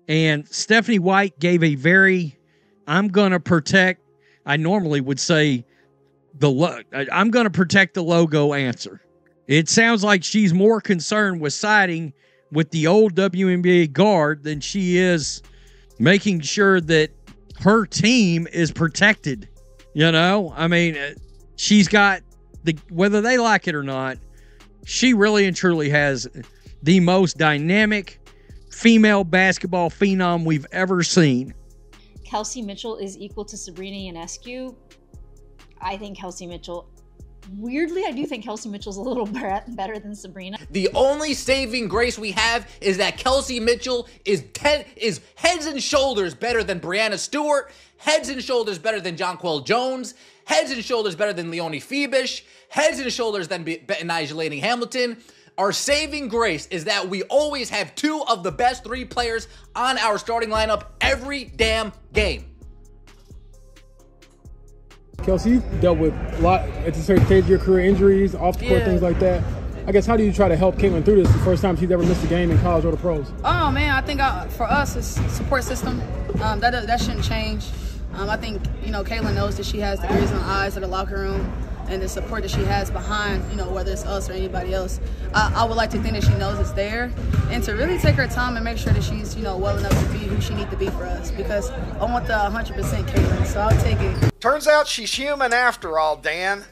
And Stephanie White gave a very, I'm going to protect, I normally would say, I'm going to protect the logo answer. It sounds like she's more concerned with siding with the old WNBA guard than she is making sure that her team is protected. You know, I mean, she's got whether they like it or not, she really and truly has the most dynamic female basketball phenom we've ever seen. Kelsey Mitchell is equal to Sabrina Ionescu. I think Kelsey Mitchell, weirdly, I do think Kelsey Mitchell's a little better than Sabrina. The only saving grace we have is that Kelsey Mitchell is heads and shoulders better than Brianna Stewart, heads and shoulders better than Jonquel Jones, heads and shoulders better than Leonie Phoebish, heads and shoulders than Nyjah Laney-Hamilton. Our saving grace is that we always have two of the best three players on our starting lineup every damn game. Kelsey, you've dealt with a lot at a certain stage of your career, injuries, off the court, things like that. I guess, how do you try to help Caitlin through this? The first time she's ever missed a game in college or the pros. Oh man, I think for us, it's support system. That shouldn't change. I think, you know, Caitlin knows that she has the ears and the eyes of the locker room and the support that she has behind, you know, whether it's us or anybody else. I would like to think that she knows it's there and to really take her time and make sure that she's, you know, well enough to be who she needs to be for us, because I want the 100% Caitlin, so I'll take it. Turns out she's human after all, Dan.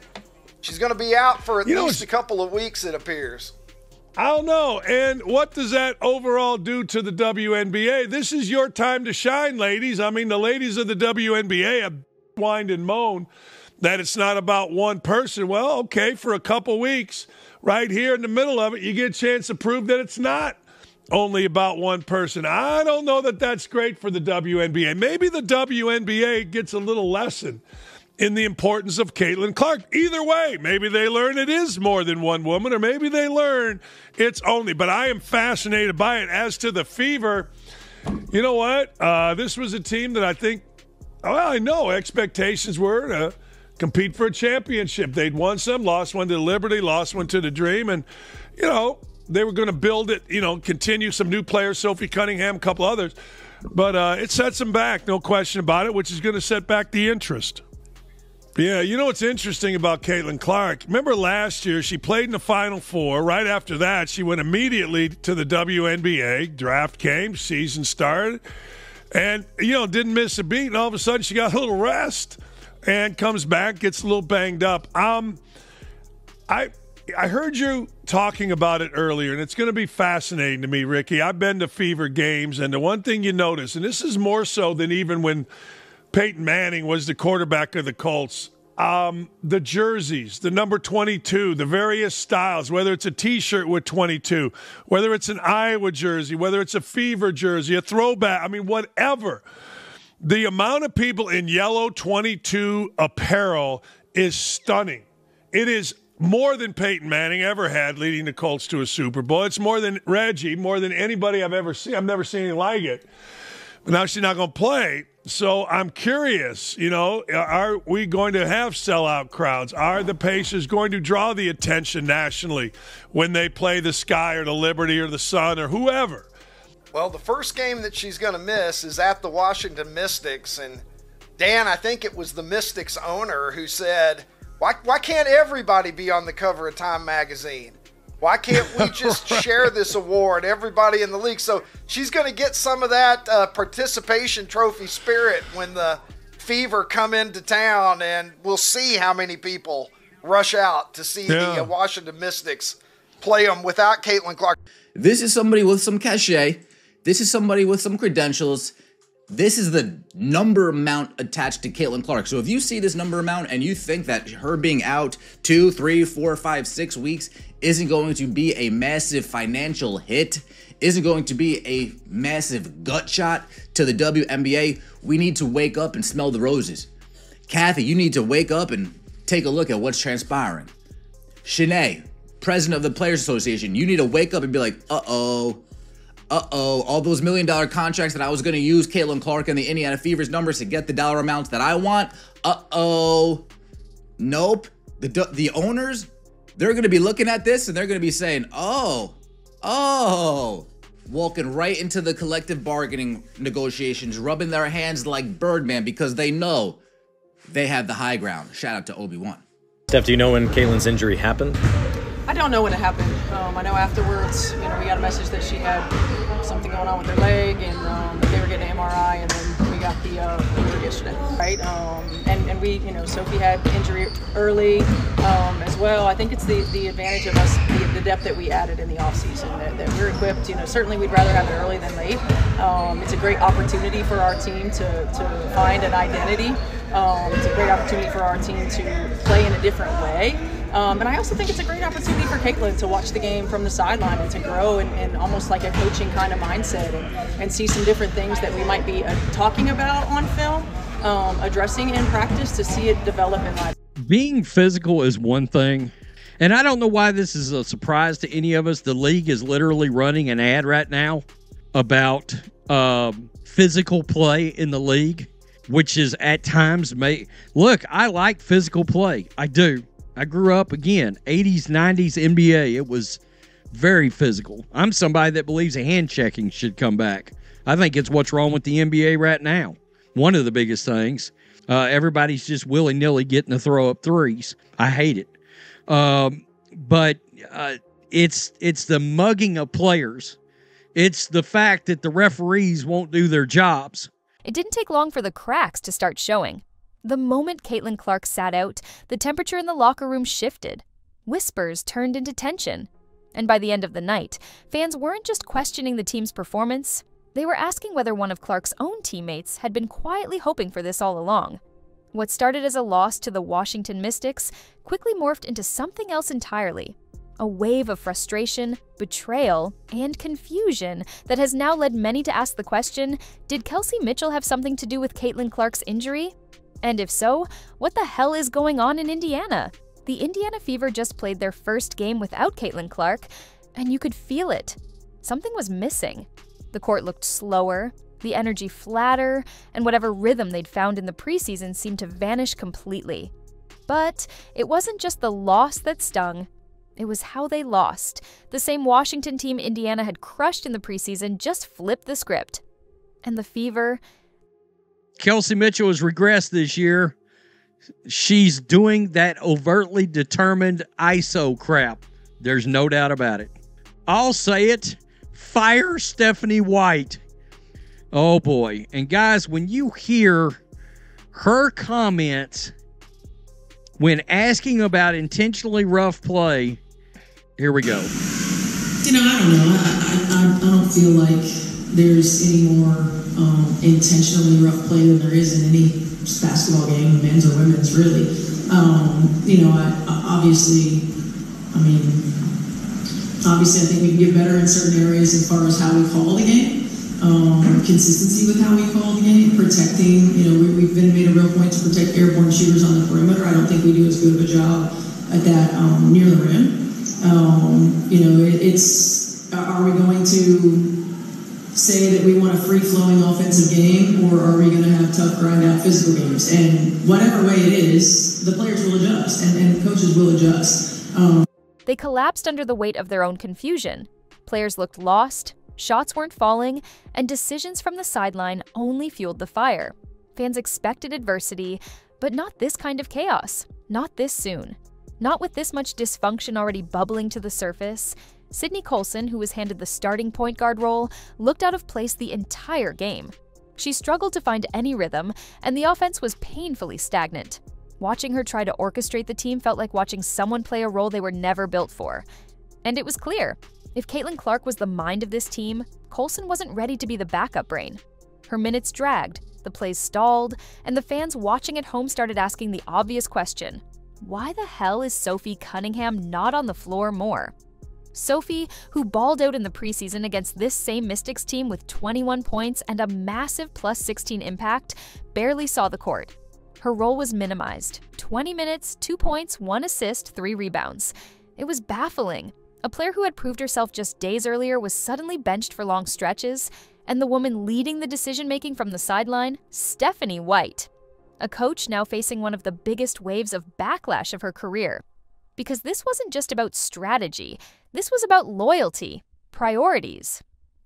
She's going to be out for at least a couple of weeks, it appears. I don't know. And what does that overall do to the WNBA? This is your time to shine, ladies. I mean, the ladies of the WNBA have whined and moaned that it's not about one person. Well, okay, for a couple weeks, right here in the middle of it, you get a chance to prove that it's not only about one person. I don't know that that's great for the WNBA. Maybe the WNBA gets a little lesson in the importance of Caitlin Clark. Either way, maybe they learn it is more than one woman, or maybe they learn it's only. But I am fascinated by it. As to the Fever, you know what? This was a team that I think, well, I know expectations were to compete for a championship. They'd won some, lost one to Liberty, lost one to the Dream, and, you know, they were going to build it, you know, continue some new players, Sophie Cunningham, a couple others. But it sets them back, no question about it, which is going to set back the interest. Yeah, you know what's interesting about Caitlin Clark? Remember last year, she played in the Final Four. Right after that, she went immediately to the WNBA. Draft came, season started, and, you know, didn't miss a beat. And all of a sudden, she got a little rest and comes back, gets a little banged up. I heard you talking about it earlier, and it's going to be fascinating to me, Ricky. I've been to Fever games, and the one thing you notice, and this is more so than even when Peyton Manning was the quarterback of the Colts, the jerseys, the number 22, the various styles, whether it's a T-shirt with 22, whether it's an Iowa jersey, whether it's a Fever jersey, a throwback, I mean, whatever. The amount of people in yellow 22 apparel is stunning. It is more than Peyton Manning ever had, leading the Colts to a Super Bowl. It's more than Reggie, more than anybody I've ever seen. I've never seen anything like it. But now she's not going to play. So I'm curious, you know, are we going to have sellout crowds? Are the Pacers going to draw the attention nationally when they play the Sky or the Liberty or the Sun or whoever? Well, the first game that she's going to miss is at the Washington Mystics. And, Dan, I think it was the Mystics owner who said, why can't everybody be on the cover of Time magazine? Why can't we just share this award, everybody in the league? So she's going to get some of that participation trophy spirit when the Fever come into town, and we'll see how many people rush out to see the Washington Mystics play them without Caitlin Clark. This is somebody with some cachet. This is somebody with some credentials. This is the number amount attached to Caitlin Clark. So if you see this number amount and you think that her being out 2, 3, 4, 5, 6 weeks isn't going to be a massive financial hit, isn't going to be a massive gut shot to the WNBA, we need to wake up and smell the roses. Kathy, you need to wake up and take a look at what's transpiring. Shanae, president of the Players Association, you need to wake up and be like, uh-oh, all those $1 million contracts that I was going to use Caitlin Clark and the Indiana Fever's numbers to get the dollar amounts that I want. Nope. The owners, they're going to be looking at this and they're going to be saying, oh, walking right into the collective bargaining negotiations, rubbing their hands like Birdman because they know they have the high ground. Shout out to Obi-Wan. Steph, do you know when Caitlin's injury happened? I don't know when it happened. I know afterwards, we got a message that she had something going on with her leg, and that they were getting an MRI, and then we got the injury yesterday, right? And we, Sophie had injury early as well. I think it's the advantage of us, the depth that we added in the offseason, that we're equipped. Certainly we'd rather have it early than late. It's a great opportunity for our team to find an identity. It's a great opportunity for our team to play in a different way. And I also think it's a great opportunity for Caitlin to watch the game from the sideline and to grow in almost like a coaching kind of mindset and see some different things that we might be talking about on film, addressing in practice to see it develop in life. Being physical is one thing, and I don't know why this is a surprise to any of us. The league is literally running an ad right now about physical play in the league, which is at times look, I like physical play. I do. I grew up, again, 80s, 90s NBA. It was very physical. I'm somebody that believes a hand checking should come back. I think it's what's wrong with the NBA right now. One of the biggest things. Everybody's just willy-nilly getting to throw up threes. I hate it. But it's the mugging of players. It's the fact that the referees won't do their jobs. It didn't take long for the cracks to start showing. The moment Caitlin Clark sat out, the temperature in the locker room shifted. Whispers turned into tension. And by the end of the night, fans weren't just questioning the team's performance. They were asking whether one of Clark's own teammates had been quietly hoping for this all along. What started as a loss to the Washington Mystics quickly morphed into something else entirely. A wave of frustration, betrayal, and confusion that has now led many to ask the question, did Kelsey Mitchell have something to do with Caitlin Clark's injury? And if so, what the hell is going on in Indiana? The Indiana Fever just played their first game without Caitlin Clark, and you could feel it. Something was missing. The court looked slower, the energy flatter, and whatever rhythm they'd found in the preseason seemed to vanish completely. But it wasn't just the loss that stung. It was how they lost. The same Washington team Indiana had crushed in the preseason just flipped the script. And the Fever... Kelsey Mitchell has regressed this year. She's doing that overtly determined ISO crap. There's no doubt about it. I'll say it. Fire Stephanie White. Oh, boy. And, guys, when you hear her comments when asking about intentionally rough play, here we go. I don't know. I don't feel like there's any more intentionally rough play than there is in any basketball game, men's or women's, really. Obviously, I think we can get better in certain areas as far as how we call the game, consistency with how we call the game, protecting. We've been made a real point to protect airborne shooters on the perimeter. I don't think we do as good of a job at that near the rim. Are we going to say that we want a free-flowing offensive game, or are we going to have tough, grind-out physical games? And whatever way it is, the players will adjust, and coaches will adjust. They collapsed under the weight of their own confusion. Players looked lost, shots weren't falling, and decisions from the sideline only fueled the fire. Fans expected adversity, but not this kind of chaos. Not this soon. Not with this much dysfunction already bubbling to the surface. Sydney Colson, who was handed the starting point guard role, looked out of place the entire game. She struggled to find any rhythm, and the offense was painfully stagnant. Watching her try to orchestrate the team felt like watching someone play a role they were never built for. And it was clear, if Caitlin Clark was the mind of this team, Colson wasn't ready to be the backup brain. Her minutes dragged, the plays stalled, and the fans watching at home started asking the obvious question, why the hell is Sophie Cunningham not on the floor more? Sophie, who balled out in the preseason against this same Mystics team with 21 points and a massive plus 16 impact, barely saw the court. Her role was minimized. 20 minutes, 2 points, 1 assist, 3 rebounds. It was baffling. A player who had proved herself just days earlier was suddenly benched for long stretches, and the woman leading the decision-making from the sideline, Stephanie White. A coach now facing one of the biggest waves of backlash of her career. Because this wasn't just about strategy, this was about loyalty, priorities.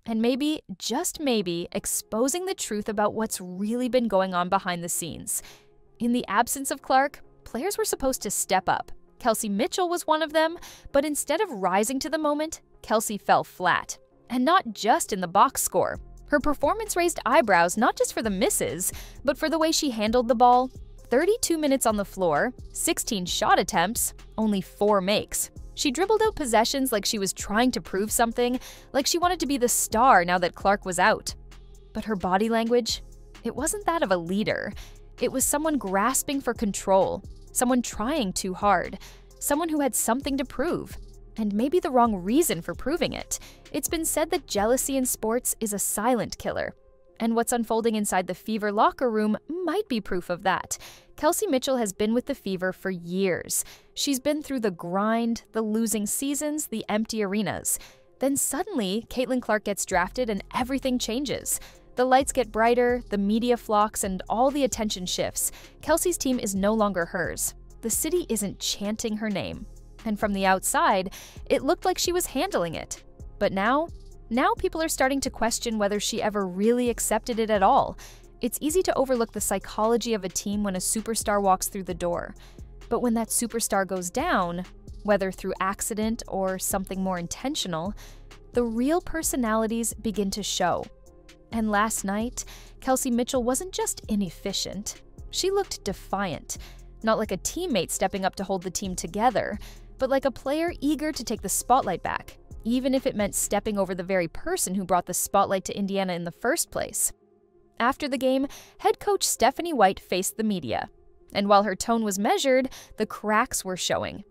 And maybe, just maybe, exposing the truth about what's really been going on behind the scenes. In the absence of Clark, players were supposed to step up. Kelsey Mitchell was one of them, but instead of rising to the moment, Kelsey fell flat. And not just in the box score. Her performance raised eyebrows not just for the misses, but for the way she handled the ball. 32 minutes on the floor, 16 shot attempts, only 4 makes. She dribbled out possessions like she was trying to prove something, like she wanted to be the star now that Clark was out. But her body language, it wasn't that of a leader. It was someone grasping for control, someone trying too hard, someone who had something to prove, and maybe the wrong reason for proving it. It's been said that jealousy in sports is a silent killer, and what's unfolding inside the Fever locker room might be proof of that. Kelsey Mitchell has been with the Fever for years. She's been through the grind, the losing seasons, the empty arenas. Then suddenly, Caitlin Clark gets drafted and everything changes. The lights get brighter, the media flocks, and all the attention shifts. Kelsey's team is no longer hers. The city isn't chanting her name. And from the outside, it looked like she was handling it. But now people are starting to question whether she ever really accepted it at all. It's easy to overlook the psychology of a team when a superstar walks through the door. But when that superstar goes down, whether through accident or something more intentional, the real personalities begin to show. And last night, Kelsey Mitchell wasn't just inefficient. She looked defiant. Not like a teammate stepping up to hold the team together, but like a player eager to take the spotlight back, even if it meant stepping over the very person who brought the spotlight to Indiana in the first place. After the game, head coach Stephanie White faced the media. And while her tone was measured, the cracks were showing.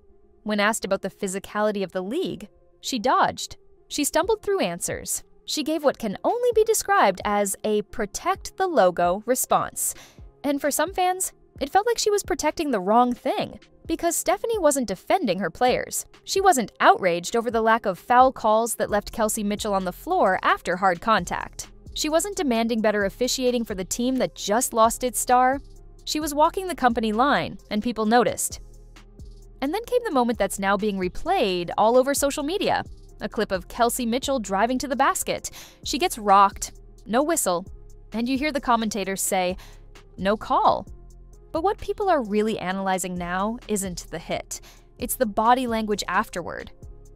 When asked about the physicality of the league, she dodged. She stumbled through answers. She gave what can only be described as a protect the logo response. And for some fans, it felt like she was protecting the wrong thing. Because Stephanie wasn't defending her players. She wasn't outraged over the lack of foul calls that left Kelsey Mitchell on the floor after hard contact. She wasn't demanding better officiating for the team that just lost its star. She was walking the company line, and people noticed. And then came the moment that's now being replayed all over social media. A clip of Kelsey Mitchell driving to the basket. She gets rocked, no whistle, and you hear the commentators say, "No call." But what people are really analyzing now isn't the hit. It's the body language afterward.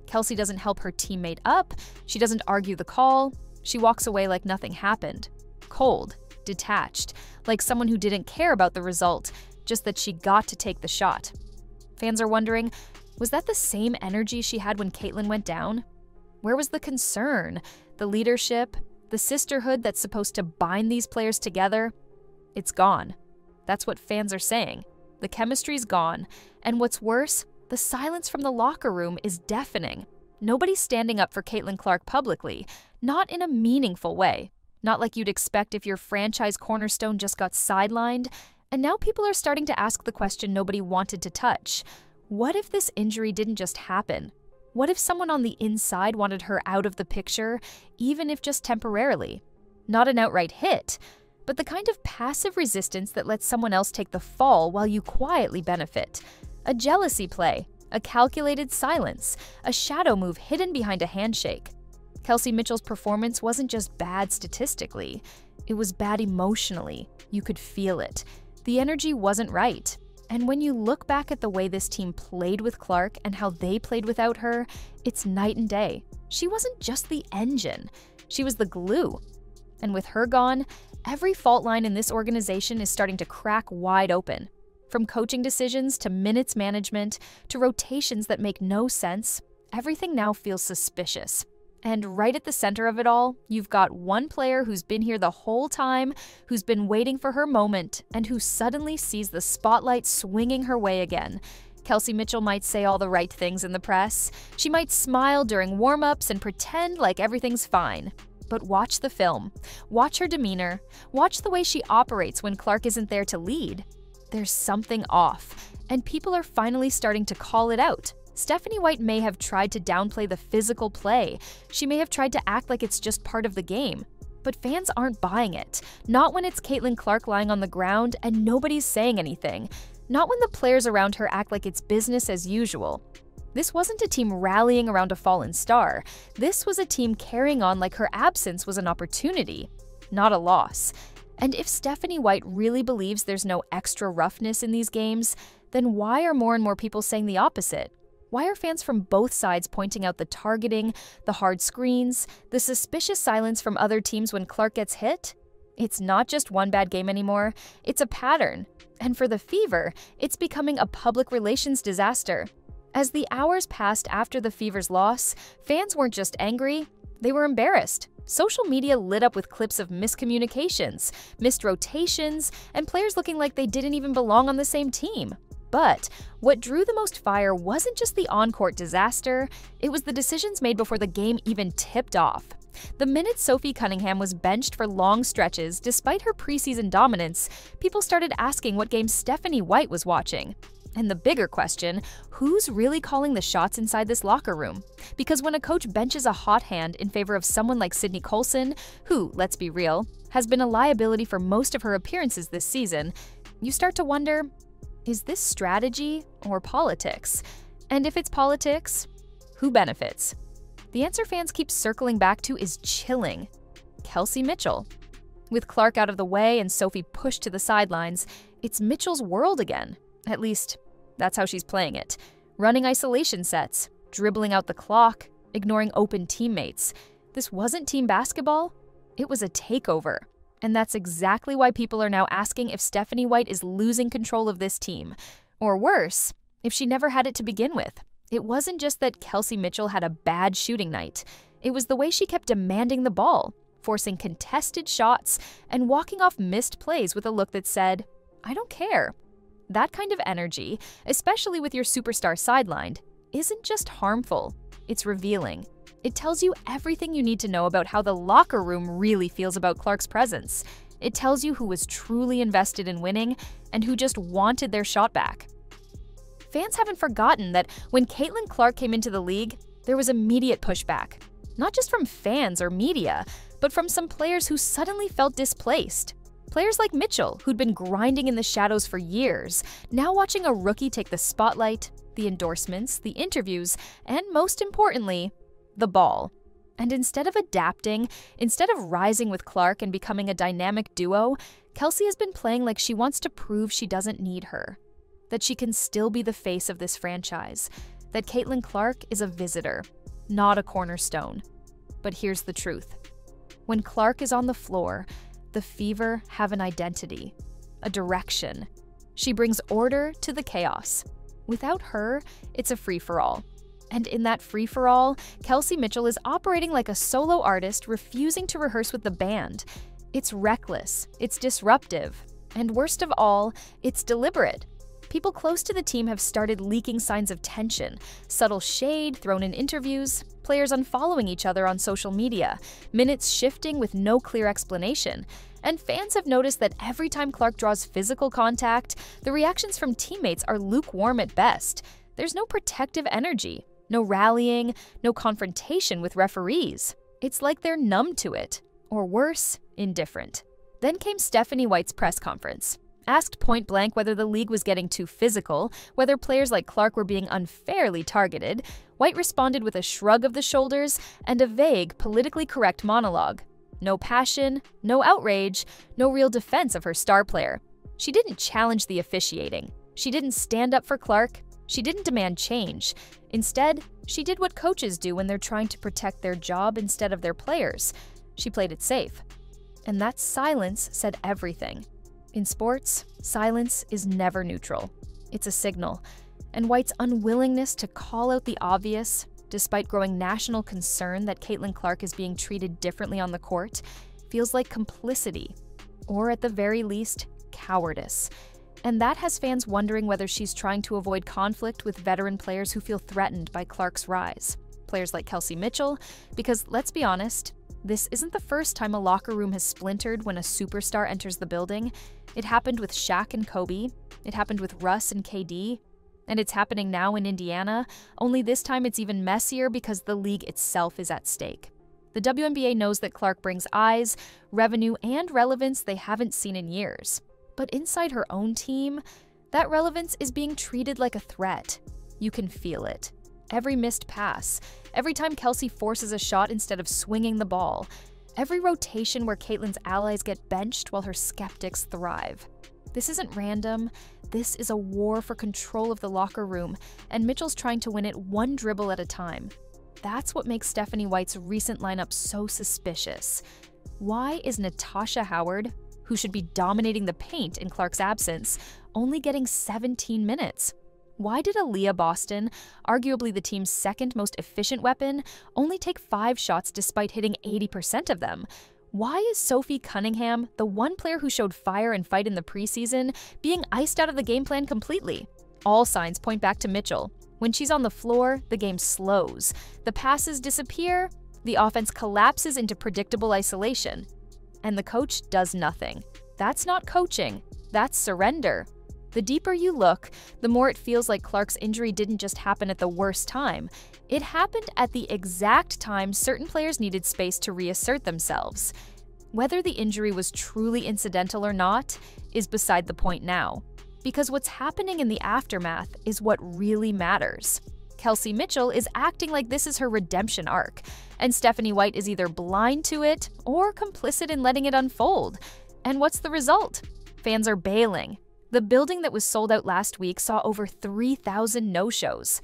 Kelsey doesn't help her teammate up. She doesn't argue the call. She walks away like nothing happened. Cold, detached, like someone who didn't care about the result, just that she got to take the shot. Fans are wondering, was that the same energy she had when Caitlin went down? Where was the concern, the leadership, the sisterhood that's supposed to bind these players together? It's gone. That's what fans are saying. The chemistry's gone. And what's worse, the silence from the locker room is deafening. Nobody's standing up for Caitlin Clark publicly, not in a meaningful way. Not like you'd expect if your franchise cornerstone just got sidelined. And now people are starting to ask the question nobody wanted to touch. What if this injury didn't just happen? What if someone on the inside wanted her out of the picture, even if just temporarily? Not an outright hit, but the kind of passive resistance that lets someone else take the fall while you quietly benefit. A jealousy play, a calculated silence, a shadow move hidden behind a handshake. Kelsey Mitchell's performance wasn't just bad statistically, it was bad emotionally. You could feel it. The energy wasn't right. And when you look back at the way this team played with Clark and how they played without her, it's night and day. She wasn't just the engine, she was the glue. And with her gone, every fault line in this organization is starting to crack wide open. From coaching decisions to minutes management to rotations that make no sense, everything now feels suspicious. And right at the center of it all, you've got one player who's been here the whole time, who's been waiting for her moment, and who suddenly sees the spotlight swinging her way again. Kelsey Mitchell might say all the right things in the press. She might smile during warm-ups and pretend like everything's fine. But watch the film. Watch her demeanor. Watch the way she operates when Clark isn't there to lead. There's something off, and people are finally starting to call it out. Stephanie White may have tried to downplay the physical play. She may have tried to act like it's just part of the game. But fans aren't buying it. Not when it's Caitlin Clark lying on the ground and nobody's saying anything. Not when the players around her act like it's business as usual. This wasn't a team rallying around a fallen star. This was a team carrying on like her absence was an opportunity, not a loss. And if Stephanie White really believes there's no extra roughness in these games, then why are more and more people saying the opposite? Why are fans from both sides pointing out the targeting, the hard screens, the suspicious silence from other teams when Clark gets hit? It's not just one bad game anymore, it's a pattern. And for the Fever, it's becoming a public relations disaster. As the hours passed after the Fever's loss, fans weren't just angry, they were embarrassed. Social media lit up with clips of miscommunications, missed rotations, and players looking like they didn't even belong on the same team. But what drew the most fire wasn't just the on-court disaster, it was the decisions made before the game even tipped off. The minute Sophie Cunningham was benched for long stretches despite her preseason dominance, people started asking what game Stephanie White was watching. And the bigger question, who's really calling the shots inside this locker room? Because when a coach benches a hot hand in favor of someone like Sydney Colson, who, let's be real, has been a liability for most of her appearances this season, you start to wonder, is this strategy or politics? And if it's politics, who benefits? The answer fans keep circling back to is chilling. Kelsey Mitchell. With Clark out of the way and Sophie pushed to the sidelines, it's Mitchell's world again. At least, that's how she's playing it. Running isolation sets, dribbling out the clock, ignoring open teammates. This wasn't team basketball, it was a takeover. And that's exactly why people are now asking if Stephanie White is losing control of this team. Or worse, if she never had it to begin with. It wasn't just that Kelsey Mitchell had a bad shooting night. It was the way she kept demanding the ball, forcing contested shots, and walking off missed plays with a look that said, I don't care. That kind of energy, especially with your superstar sidelined, isn't just harmful, it's revealing. It tells you everything you need to know about how the locker room really feels about Clark's presence. It tells you who was truly invested in winning and who just wanted their shot back. Fans haven't forgotten that when Caitlin Clark came into the league, there was immediate pushback. Not just from fans or media, but from some players who suddenly felt displaced. Players like Mitchell, who'd been grinding in the shadows for years, now watching a rookie take the spotlight, the endorsements, the interviews, and most importantly, the ball. And instead of adapting, instead of rising with Clark and becoming a dynamic duo, Kelsey has been playing like she wants to prove she doesn't need her. That she can still be the face of this franchise. That Caitlin Clark is a visitor, not a cornerstone. But here's the truth. When Clark is on the floor, the Fever have an identity, a direction. She brings order to the chaos. Without her, it's a free-for-all. And in that free-for-all, Kelsey Mitchell is operating like a solo artist refusing to rehearse with the band. It's reckless, it's disruptive, and worst of all, it's deliberate. People close to the team have started leaking signs of tension, subtle shade thrown in interviews, players unfollowing each other on social media, minutes shifting with no clear explanation. And fans have noticed that every time Clark draws physical contact, the reactions from teammates are lukewarm at best. There's no protective energy, no rallying, no confrontation with referees. It's like they're numb to it, or worse, indifferent. Then came Stephanie White's press conference. Asked point blank whether the league was getting too physical, whether players like Clark were being unfairly targeted, White responded with a shrug of the shoulders and a vague, politically correct monologue. No passion, no outrage, no real defense of her star player. She didn't challenge the officiating. She didn't stand up for Clark. She didn't demand change. Instead, she did what coaches do when they're trying to protect their job instead of their players. She played it safe. And that silence said everything. In sports, silence is never neutral. It's a signal. And White's unwillingness to call out the obvious, despite growing national concern that Caitlin Clark is being treated differently on the court, feels like complicity, or at the very least, cowardice. And that has fans wondering whether she's trying to avoid conflict with veteran players who feel threatened by Clark's rise. Players like Kelsey Mitchell, because let's be honest, this isn't the first time a locker room has splintered when a superstar enters the building. It happened with Shaq and Kobe, it happened with Russ and KD, and it's happening now in Indiana, only this time it's even messier because the league itself is at stake. The WNBA knows that Clark brings eyes, revenue, and relevance they haven't seen in years. But inside her own team, that relevance is being treated like a threat. You can feel it. every missed pass, every time Kelsey forces a shot instead of swinging the ball, every rotation where Caitlyn's allies get benched while her skeptics thrive. This isn't random. This is a war for control of the locker room, and Mitchell's trying to win it one dribble at a time. That's what makes Stephanie White's recent lineup so suspicious. Why is Natasha Howard, who should be dominating the paint in Clark's absence, only getting 17 minutes? Why did Aaliyah Boston, arguably the team's second most efficient weapon, only take 5 shots despite hitting 80% of them? Why is Sophie Cunningham, the one player who showed fire and fight in the preseason, being iced out of the game plan completely? All signs point back to Mitchell. When she's on the floor, the game slows. The passes disappear, the offense collapses into predictable isolation. And the coach does nothing. That's not coaching, that's surrender. The deeper you look, the more it feels like Clark's injury didn't just happen at the worst time. It happened at the exact time certain players needed space to reassert themselves. Whether the injury was truly incidental or not is beside the point now, because what's happening in the aftermath is what really matters. Kelsey Mitchell is acting like this is her redemption arc, and Stephanie White is either blind to it or complicit in letting it unfold. And what's the result? Fans are bailing. The building that was sold out last week saw over 3,000 no-shows.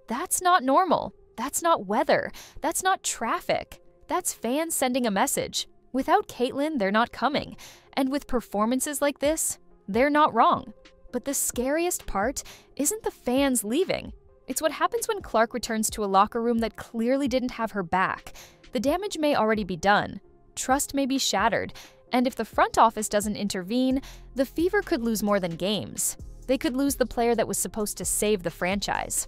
That's not normal. That's not weather. That's not traffic. That's fans sending a message. Without Caitlyn, they're not coming. And with performances like this, they're not wrong. But the scariest part isn't the fans leaving. It's what happens when Clark returns to a locker room that clearly didn't have her back. The damage may already be done. Trust may be shattered. And if the front office doesn't intervene, the Fever could lose more than games. They could lose the player that was supposed to save the franchise.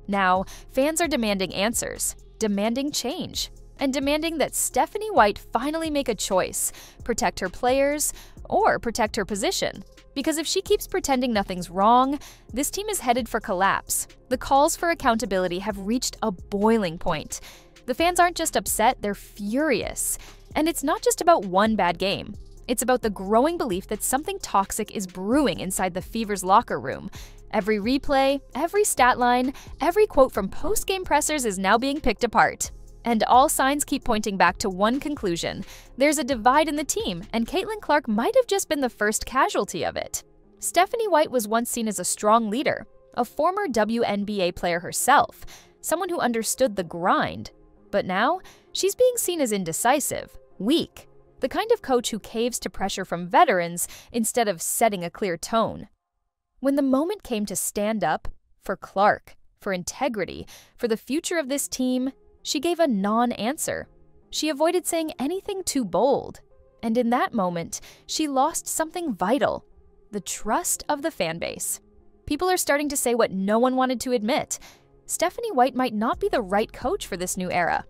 Now, fans are demanding answers, demanding change, and demanding that Stephanie White finally make a choice, protect her players, or protect her position. Because if she keeps pretending nothing's wrong, this team is headed for collapse. The calls for accountability have reached a boiling point. The fans aren't just upset, they're furious. And it's not just about one bad game. It's about the growing belief that something toxic is brewing inside the Fever's locker room. Every replay, every stat line, every quote from post-game pressers is now being picked apart. And all signs keep pointing back to one conclusion. There's a divide in the team, and Caitlyn Clark might have just been the first casualty of it. Stephanie White was once seen as a strong leader, a former WNBA player herself, someone who understood the grind. But now, she's being seen as indecisive, weak, the kind of coach who caves to pressure from veterans instead of setting a clear tone. When the moment came to stand up for Clark, for integrity, for the future of this team, she gave a non-answer. She avoided saying anything too bold. And in that moment, she lost something vital: the trust of the fan base. People are starting to say what no one wanted to admit. Stephanie White might not be the right coach for this new era.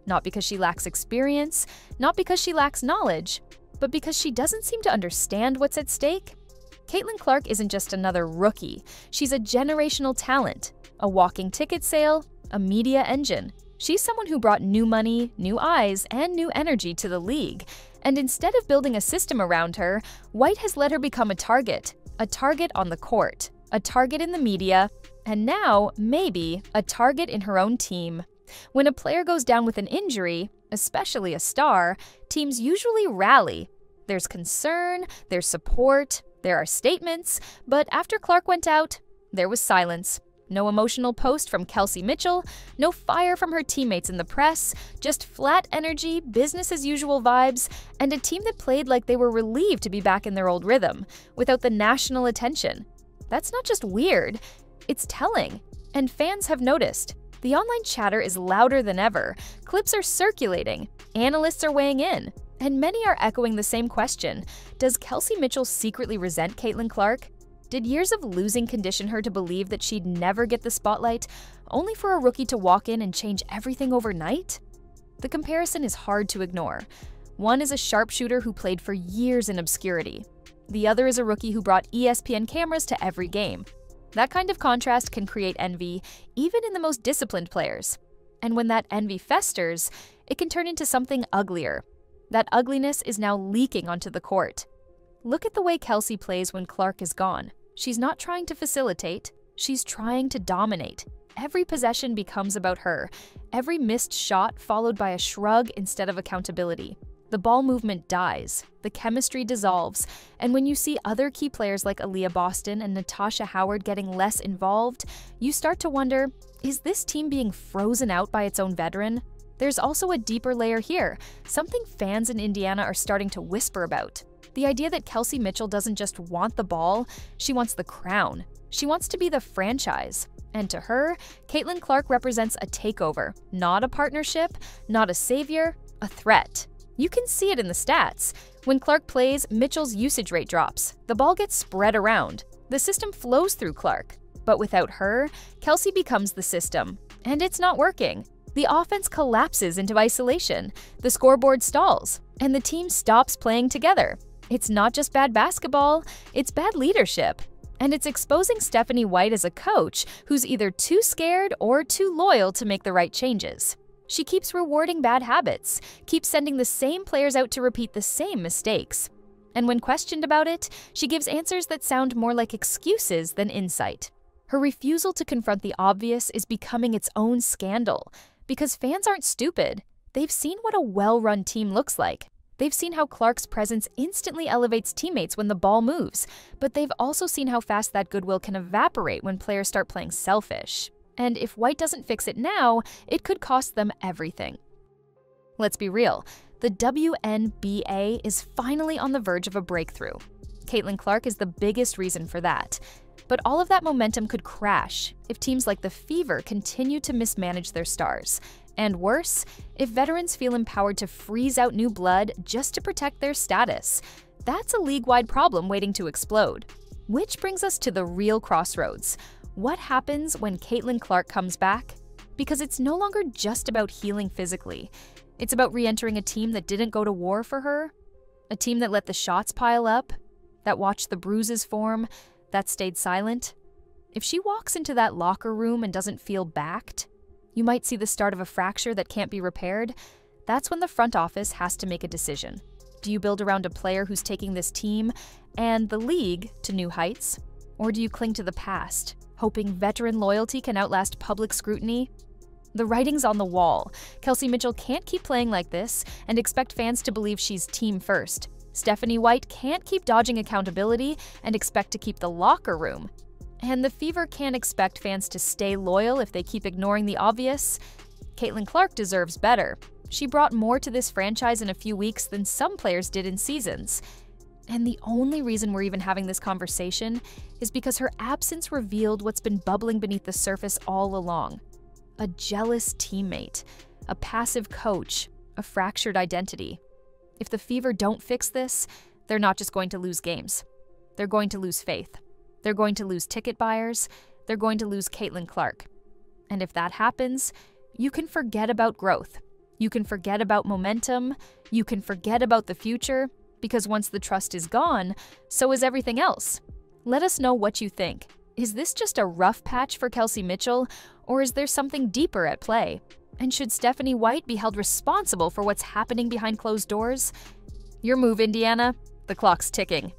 Not because she lacks experience, not because she lacks knowledge, but because she doesn't seem to understand what's at stake. Caitlyn Clark isn't just another rookie. She's a generational talent, a walking ticket sale, a media engine. She's someone who brought new money, new eyes, and new energy to the league. And instead of building a system around her, White has let her become a target on the court, a target in the media, and now, maybe, a target in her own team. When a player goes down with an injury, especially a star, teams usually rally. There's concern, there's support, there are statements, but after Clark went out, there was silence. No emotional post from Kelsey Mitchell, no fire from her teammates in the press, just flat energy, business-as-usual vibes, and a team that played like they were relieved to be back in their old rhythm, without the national attention. That's not just weird, it's telling, and fans have noticed. The online chatter is louder than ever, clips are circulating, analysts are weighing in, and many are echoing the same question: does Kelsey Mitchell secretly resent Caitlyn Clark? Did years of losing condition her to believe that she'd never get the spotlight, only for a rookie to walk in and change everything overnight? The comparison is hard to ignore. One is a sharpshooter who played for years in obscurity. The other is a rookie who brought ESPN cameras to every game. That kind of contrast can create envy, even in the most disciplined players. And when that envy festers, it can turn into something uglier. That ugliness is now leaking onto the court. Look at the way Kelsey plays when Clark is gone. She's not trying to facilitate, she's trying to dominate. Every possession becomes about her. Every missed shot followed by a shrug instead of accountability. The ball movement dies, the chemistry dissolves, and when you see other key players like Aaliyah Boston and Natasha Howard getting less involved, you start to wonder, is this team being frozen out by its own veteran? There's also a deeper layer here, something fans in Indiana are starting to whisper about. The idea that Kelsey Mitchell doesn't just want the ball, she wants the crown. She wants to be the franchise. And to her, Caitlin Clark represents a takeover, not a partnership, not a savior, a threat. You can see it in the stats. When Clark plays, Mitchell's usage rate drops. The ball gets spread around. The system flows through Clark. But without her, Kelsey becomes the system. And it's not working. The offense collapses into isolation. The scoreboard stalls. And the team stops playing together. It's not just bad basketball, it's bad leadership. And it's exposing Stephanie White as a coach who's either too scared or too loyal to make the right changes. She keeps rewarding bad habits, keeps sending the same players out to repeat the same mistakes. And when questioned about it, she gives answers that sound more like excuses than insight. Her refusal to confront the obvious is becoming its own scandal, because fans aren't stupid. They've seen what a well-run team looks like. They've seen how Clark's presence instantly elevates teammates when the ball moves, but they've also seen how fast that goodwill can evaporate when players start playing selfish. And if White doesn't fix it now, it could cost them everything. Let's be real, the WNBA is finally on the verge of a breakthrough. Caitlin Clark is the biggest reason for that. But all of that momentum could crash if teams like the Fever continue to mismanage their stars. And worse, if veterans feel empowered to freeze out new blood just to protect their status. That's a league-wide problem waiting to explode. Which brings us to the real crossroads. What happens when Caitlin Clark comes back? Because it's no longer just about healing physically. It's about re-entering a team that didn't go to war for her, a team that let the shots pile up, that watched the bruises form, that stayed silent. If she walks into that locker room and doesn't feel backed, you might see the start of a fracture that can't be repaired. That's when the front office has to make a decision. Do you build around a player who's taking this team and the league to new heights? Or do you cling to the past, hoping veteran loyalty can outlast public scrutiny? The writing's on the wall. Kelsey Mitchell can't keep playing like this and expect fans to believe she's team first. Stephanie White can't keep dodging accountability and expect to keep the locker room. And the Fever can't expect fans to stay loyal if they keep ignoring the obvious. Caitlin Clark deserves better. She brought more to this franchise in a few weeks than some players did in seasons. And the only reason we're even having this conversation is because her absence revealed what's been bubbling beneath the surface all along. A jealous teammate, a passive coach, a fractured identity. If the Fever don't fix this, they're not just going to lose games. They're going to lose faith. They're going to lose ticket buyers. They're going to lose Caitlin Clark. And if that happens, you can forget about growth. You can forget about momentum. You can forget about the future, because once the trust is gone, so is everything else. Let us know what you think. Is this just a rough patch for Kelsey Mitchell, or is there something deeper at play? And should Stephanie White be held responsible for what's happening behind closed doors? Your move, Indiana. The clock's ticking.